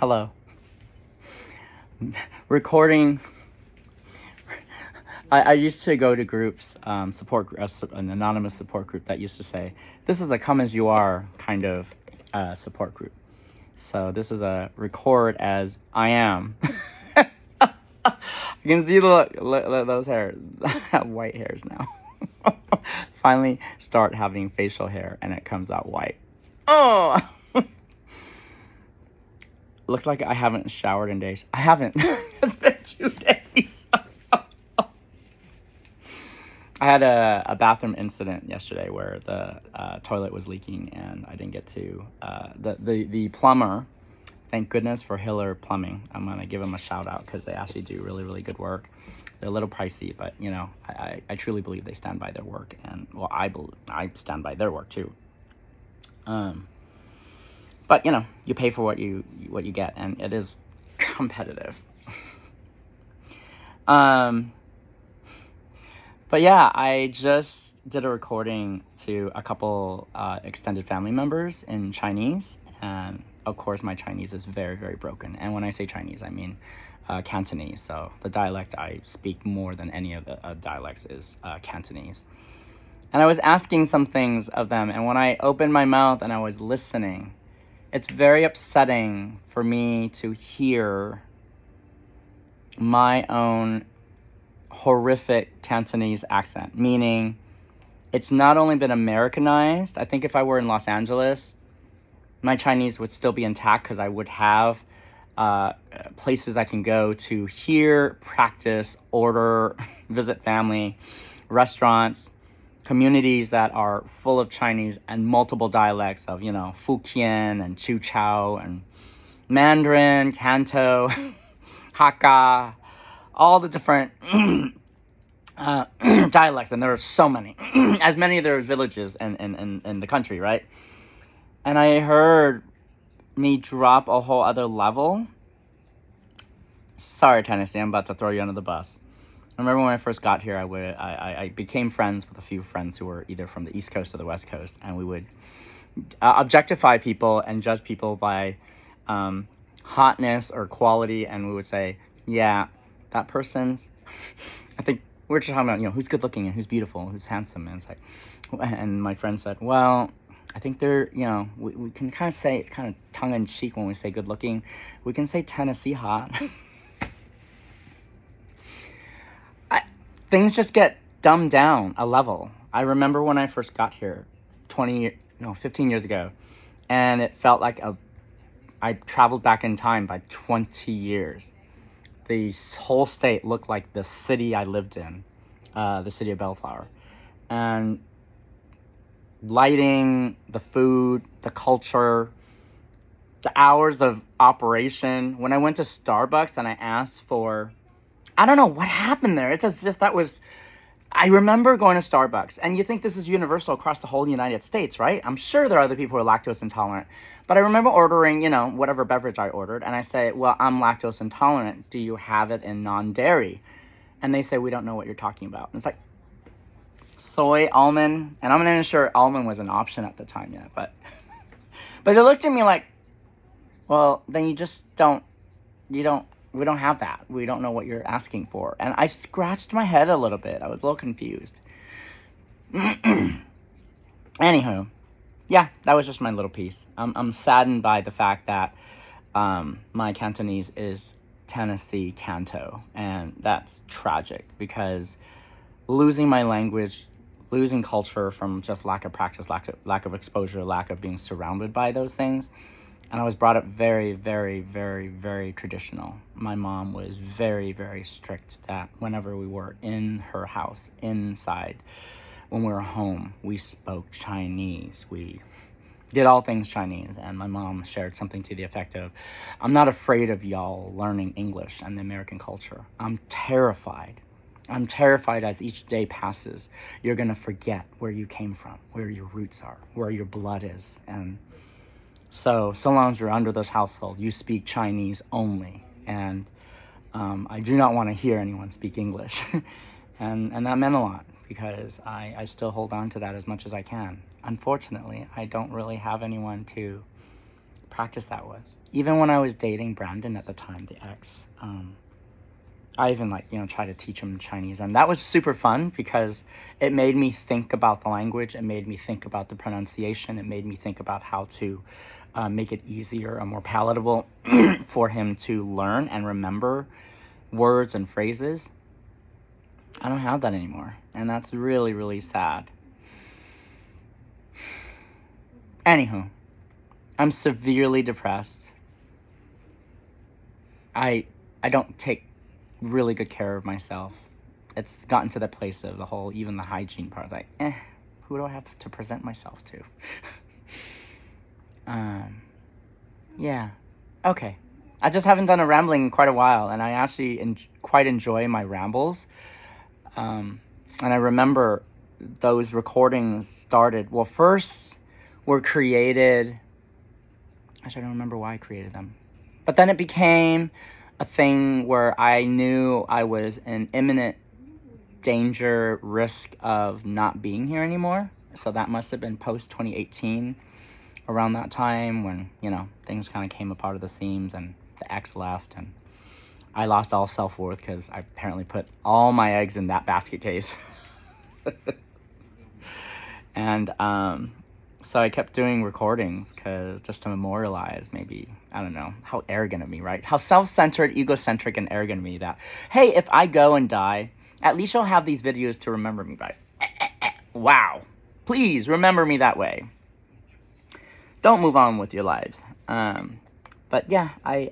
Hello. Recording. I used to go to groups, an anonymous support group that used to say, this is a come as you are kind of support group. So this is a record as I am. You can see those hairs. I have white hairs now. Finally start having facial hair and it comes out white. Oh! Looks like I haven't showered in days. I haven't. It's been 2 days. I had a bathroom incident yesterday where the toilet was leaking and I didn't get to the plumber. Thank goodness for Hiller Plumbing. I'm gonna give them a shout out because they actually do really, really good work. They're a little pricey, but you know, I truly believe they stand by their work, and well, I stand by their work too. But you know, you pay for what you get, and it is competitive. But yeah, I just did a recording to a couple extended family members in Chinese, and of course my Chinese is very, very broken. And when I say Chinese, I mean Cantonese. So the dialect I speak more than any of the dialects is Cantonese. And I was asking some things of them, and when I opened my mouth and I was listening, it's very upsetting for me to hear my own horrific Cantonese accent, meaning it's not only been Americanized. I think if I were in Los Angeles, my Chinese would still be intact because I would have places I can go to hear, practice, order, visit family, restaurants, communities that are full of Chinese and multiple dialects of, you know, Fujian and Chiu and Mandarin, Canto, Hakka, all the different dialects, and there are so many, as many as there are villages in the country, right? And I heard me drop a whole other level. Sorry, Tennessee, I'm about to throw you under the bus. I remember when I first got here, I became friends with a few friends who were either from the East Coast or the West Coast, and we would objectify people and judge people by hotness or quality, and we would say, yeah, that person's, I think we're just talking about, you know, who's good looking and who's beautiful, who's handsome, and it's like, and my friend said, well, I think they're, you know, we can kind of say, it's kind of tongue-in-cheek when we say good looking, we can say Tennessee hot. Things just get dumbed down a level. I remember when I first got here 15 years ago, and it felt like I traveled back in time by 20 years. The whole state looked like the city I lived in, the city of Bellflower. And lighting, the food, the culture, the hours of operation. When I went to Starbucks and I asked for, I don't know what happened there. It's as if that was, I remember going to Starbucks, and you think this is universal across the whole United States, right? I'm sure there are other people who are lactose intolerant, but I remember ordering, you know, whatever beverage I ordered, and I say, well, I'm lactose intolerant. Do you have it in non-dairy? And they say, we don't know what you're talking about. And it's like, soy, almond, and I'm not even sure almond was an option at the time yet, but they looked at me like, well, then we don't have that. We don't know what you're asking for. And I scratched my head a little bit. I was a little confused. Anywho, yeah, that was just my little piece. I'm saddened by the fact that my Cantonese is Tennessee Canto, and that's tragic because losing my language, losing culture from just lack of practice, lack of exposure, lack of being surrounded by those things. And I was brought up very, very, very, very traditional. My mom was very, very strict that whenever we were in her house, inside, when we were home, we spoke Chinese. We did all things Chinese. And my mom shared something to the effect of, I'm not afraid of y'all learning English and the American culture. I'm terrified. I'm terrified as each day passes, you're going to forget where you came from, where your roots are, where your blood is. And so long as you're under this household, you speak Chinese only. And I do not want to hear anyone speak English. and that meant a lot because I still hold on to that as much as I can. Unfortunately, I don't really have anyone to practice that with. even when I was dating Brandon at the time, the ex, I even tried to teach him Chinese, and that was super fun because it made me think about the language. It made me think about the pronunciation. It made me think about how to make it easier and more palatable for him to learn and remember words and phrases. I don't have that anymore, and that's really, really sad. Anywho, I'm severely depressed. I don't take really good care of myself. It's gotten to the place of even the hygiene part. Like, who do I have to present myself to? Yeah. Okay. I just haven't done a rambling in quite a while, and I actually quite enjoy my rambles. And I remember those recordings started, first were created, actually I don't remember why I created them, but then it became a thing where I knew I was in imminent danger, risk of not being here anymore. So that must have been post 2018, around that time when, things kind of came apart at the seams and the ex left and I lost all self-worth because I apparently put all my eggs in that basket case. And so I kept doing recordings just to memorialize, maybe, I don't know, how arrogant of me, right? How self-centered, egocentric, and arrogant of me that, hey, if I go and die, at least you'll have these videos to remember me by. Wow. Please remember me that way. Don't move on with your lives. But yeah, I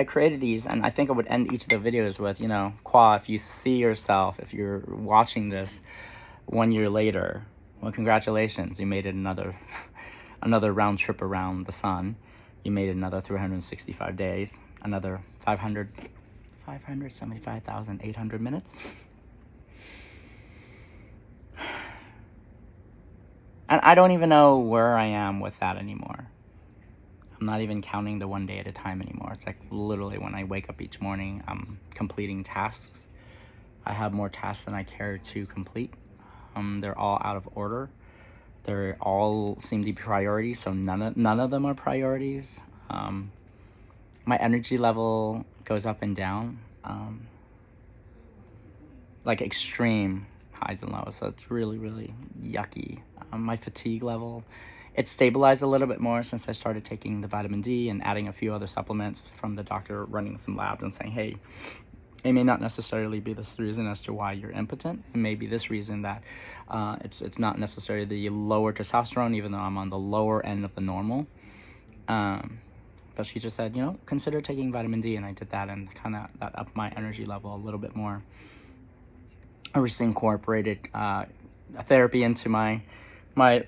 created these, and I think I would end each of the videos with, Kwa, if you see yourself, if you're watching this 1 year later, well, congratulations, you made it another round trip around the sun. You made it another 365 days, another 575,800 minutes. And I don't even know where I am with that anymore. I'm not even counting the 1 day at a time anymore. It's like literally when I wake up each morning, I'm completing tasks. I have more tasks than I care to complete. They're all out of order. They all seem to be priorities, so none of them are priorities. My energy level goes up and down, like extreme highs and lows. So it's really, really yucky. My fatigue level, it's stabilized a little bit more since I started taking the vitamin D and adding a few other supplements from the doctor, running some labs and saying, hey, it may not necessarily be this reason as to why you're impotent. It may be this reason that it's not necessarily the lower testosterone, even though I'm on the lower end of the normal. But she just said, consider taking vitamin D, and I did that, and kind of that upped my energy level a little bit more. I recently incorporated therapy into my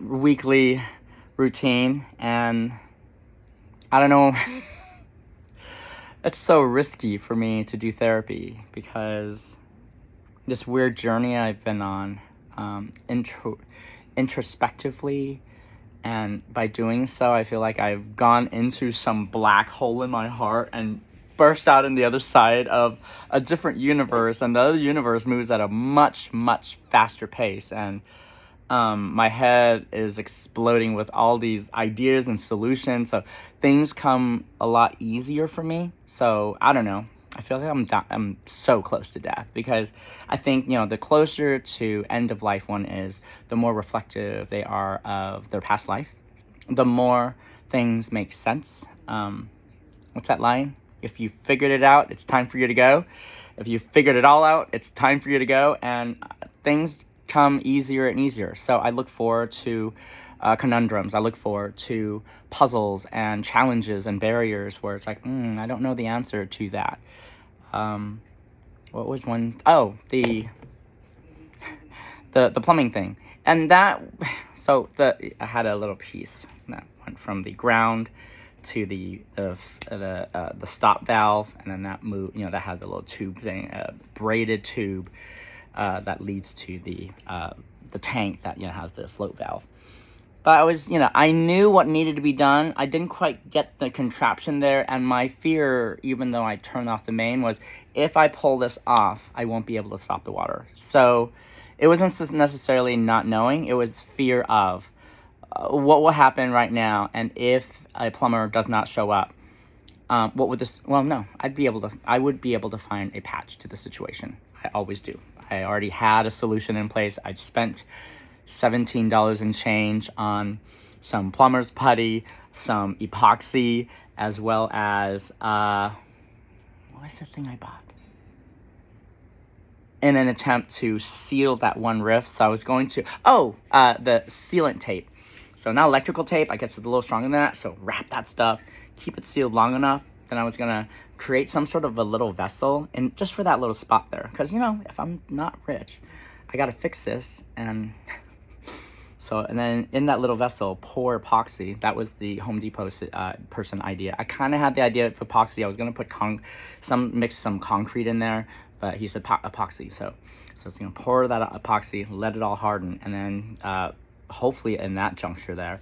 weekly routine, and I don't know. It's so risky for me to do therapy because this weird journey I've been on introspectively, and by doing so, I feel like I've gone into some black hole in my heart and burst out in the other side of a different universe, and the other universe moves at a much, much faster pace, and my head is exploding with all these ideas and solutions, so things come a lot easier for me. So I don't know, I feel like I'm so close to death, because I think, the closer to end of life one is, the more reflective they are of their past life, the more things make sense. What's that line? If you figured it out, it's time for you to go. If you figured it all out, it's time for you to go. And things come easier and easier. So I look forward to conundrums. I look forward to puzzles and challenges and barriers where it's like, I don't know the answer to that. What was one? Oh, the plumbing thing. And that, so I had a little piece that went from the ground to the stop valve, and then that moved, that had the little tube thing, braided tube that leads to the tank that has the float valve. But I knew what needed to be done. I didn't quite get the contraption there, and my fear, even though I turned off the main, was if I pull this off, I won't be able to stop the water. So it wasn't necessarily not knowing, it was fear of, what will happen right now, and if a plumber does not show up, what would this? Well, no, I would be able to find a patch to the situation. I always do. I already had a solution in place. I'd spent $17 and change on some plumber's putty, some epoxy, as well as what was the thing I bought? In an attempt to seal that one rift. So I was going to, the sealant tape. So not electrical tape, I guess it's a little stronger than that. So wrap that stuff, keep it sealed long enough. Then I was gonna create some sort of a little vessel, and just for that little spot there. Because, if I'm not rich, I gotta fix this. And so, and then in that little vessel, pour epoxy. That was the Home Depot person idea. I kind of had the idea of epoxy. I was gonna put mix some concrete in there, but he said epoxy. So it's gonna pour that epoxy, let it all harden, and then hopefully in that juncture there,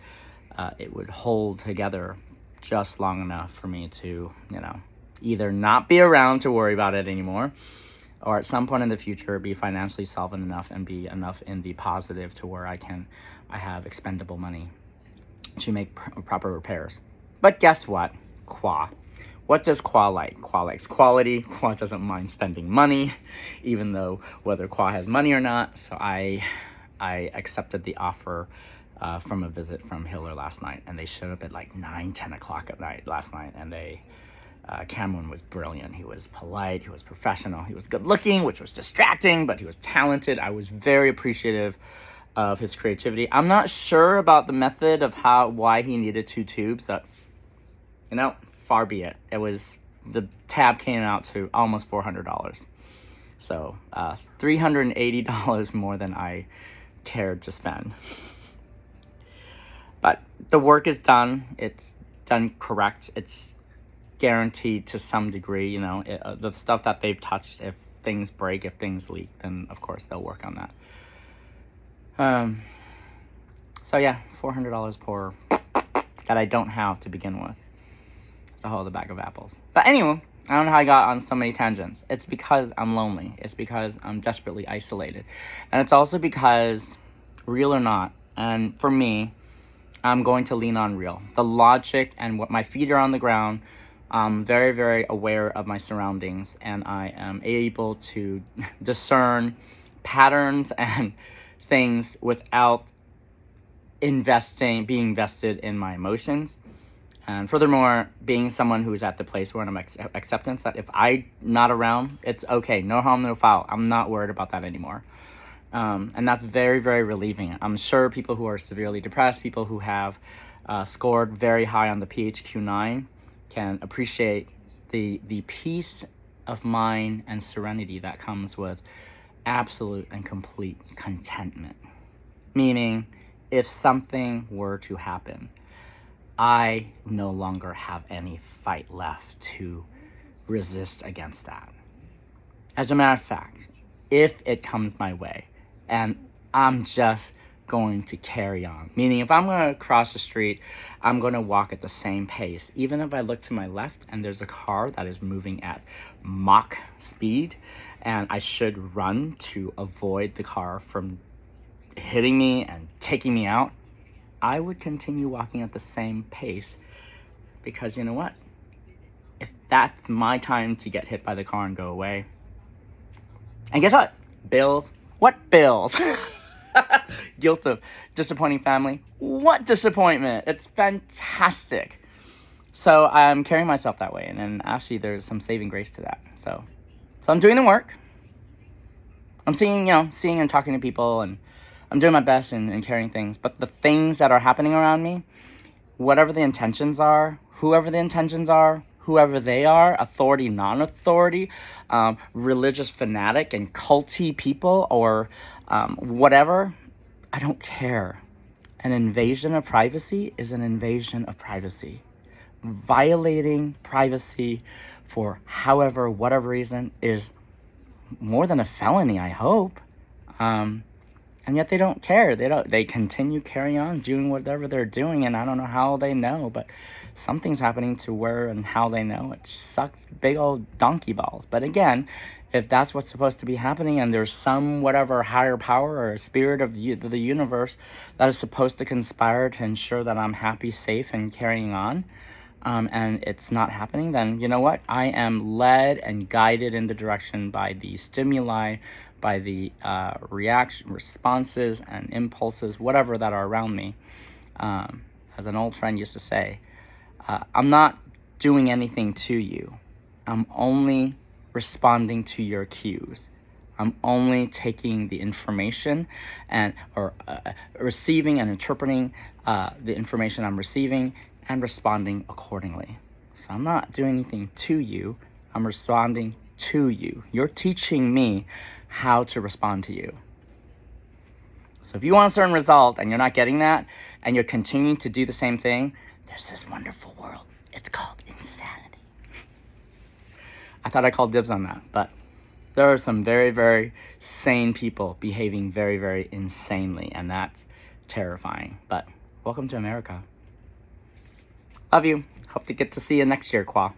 it would hold together just long enough for me to, either not be around to worry about it anymore, or at some point in the future be financially solvent enough and be enough in the positive to where I have expendable money to make proper repairs. But guess what? Qua. What does Qua like? Qua likes quality. Qua doesn't mind spending money, even though whether Qua has money or not. So I accepted the offer from a visit from Hiller last night, and they showed up at like 9-10 o'clock at night last night, and Cameron was brilliant. He was polite, he was professional, he was good looking, which was distracting, but he was talented. I was very appreciative of his creativity. I'm not sure about the method of why he needed 2 tubes. Far be it. The tab came out to almost $400. So $380 more than I cared to spend. But the work is done. It's done correct. It's guaranteed to some degree. The stuff that they've touched, if things break, if things leak, then of course they'll work on that. So yeah, $400 pour that I don't have to begin with. It's a whole other bag of apples. But anyway, I don't know how I got on so many tangents. It's because I'm lonely. It's because I'm desperately isolated. And it's also because, real or not, and for me, I'm going to lean on real. The logic and what my feet are on the ground. I'm very, very aware of my surroundings, and I am able to discern patterns and things without being invested in my emotions. And furthermore, being someone who is at the place where I'm acceptance that if I'm not around, it's okay. No harm, no foul. I'm not worried about that anymore. And that's very, very relieving. I'm sure people who are severely depressed, people who have scored very high on the PHQ-9 can appreciate the peace of mind and serenity that comes with absolute and complete contentment. Meaning, if something were to happen, I no longer have any fight left to resist against that. As a matter of fact, if it comes my way, and I'm just going to carry on. Meaning, if I'm going to cross the street, I'm going to walk at the same pace. Even if I look to my left and there's a car that is moving at Mach speed, and I should run to avoid the car from hitting me and taking me out, I would continue walking at the same pace, because you know what? If that's my time to get hit by the car and go away, and guess what? Bills. What bills? Guilt of disappointing family. What disappointment? It's fantastic. So I'm carrying myself that way, and then actually there's some saving grace to that. So I'm doing the work. I'm seeing and talking to people, and I'm doing my best in carrying things. But the things that are happening around me, whatever the intentions are, whoever the intentions are, whoever they are, authority, non-authority, religious fanatic and culty people, or whatever, I don't care. An invasion of privacy is an invasion of privacy. Violating privacy for whatever reason is more than a felony, I hope. And And yet they don't care. They continue carrying on doing whatever they're doing, and I don't know how they know, but something's happening to where and how they know. It sucks big old donkey balls. But again, if that's what's supposed to be happening, and there's some whatever higher power or a spirit of the universe that is supposed to conspire to ensure that I'm happy, safe, and carrying on, and it's not happening, then you know what? I am led and guided in the direction by the stimuli, by the responses and impulses, whatever that are around me. As an old friend used to say, I'm not doing anything to you. I'm only responding to your cues. I'm only taking the information or receiving and interpreting the information I'm receiving and responding accordingly. So I'm not doing anything to you. I'm responding to you. You're teaching me how to respond to you. So if you want a certain result and you're not getting that, and you're continuing to do the same thing, there's this wonderful world. It's called insanity. I thought I called dibs on that, but there are some very, very sane people behaving very, very insanely, and that's terrifying. But welcome to America. Love you. Hope to get to see you next year, Kwa.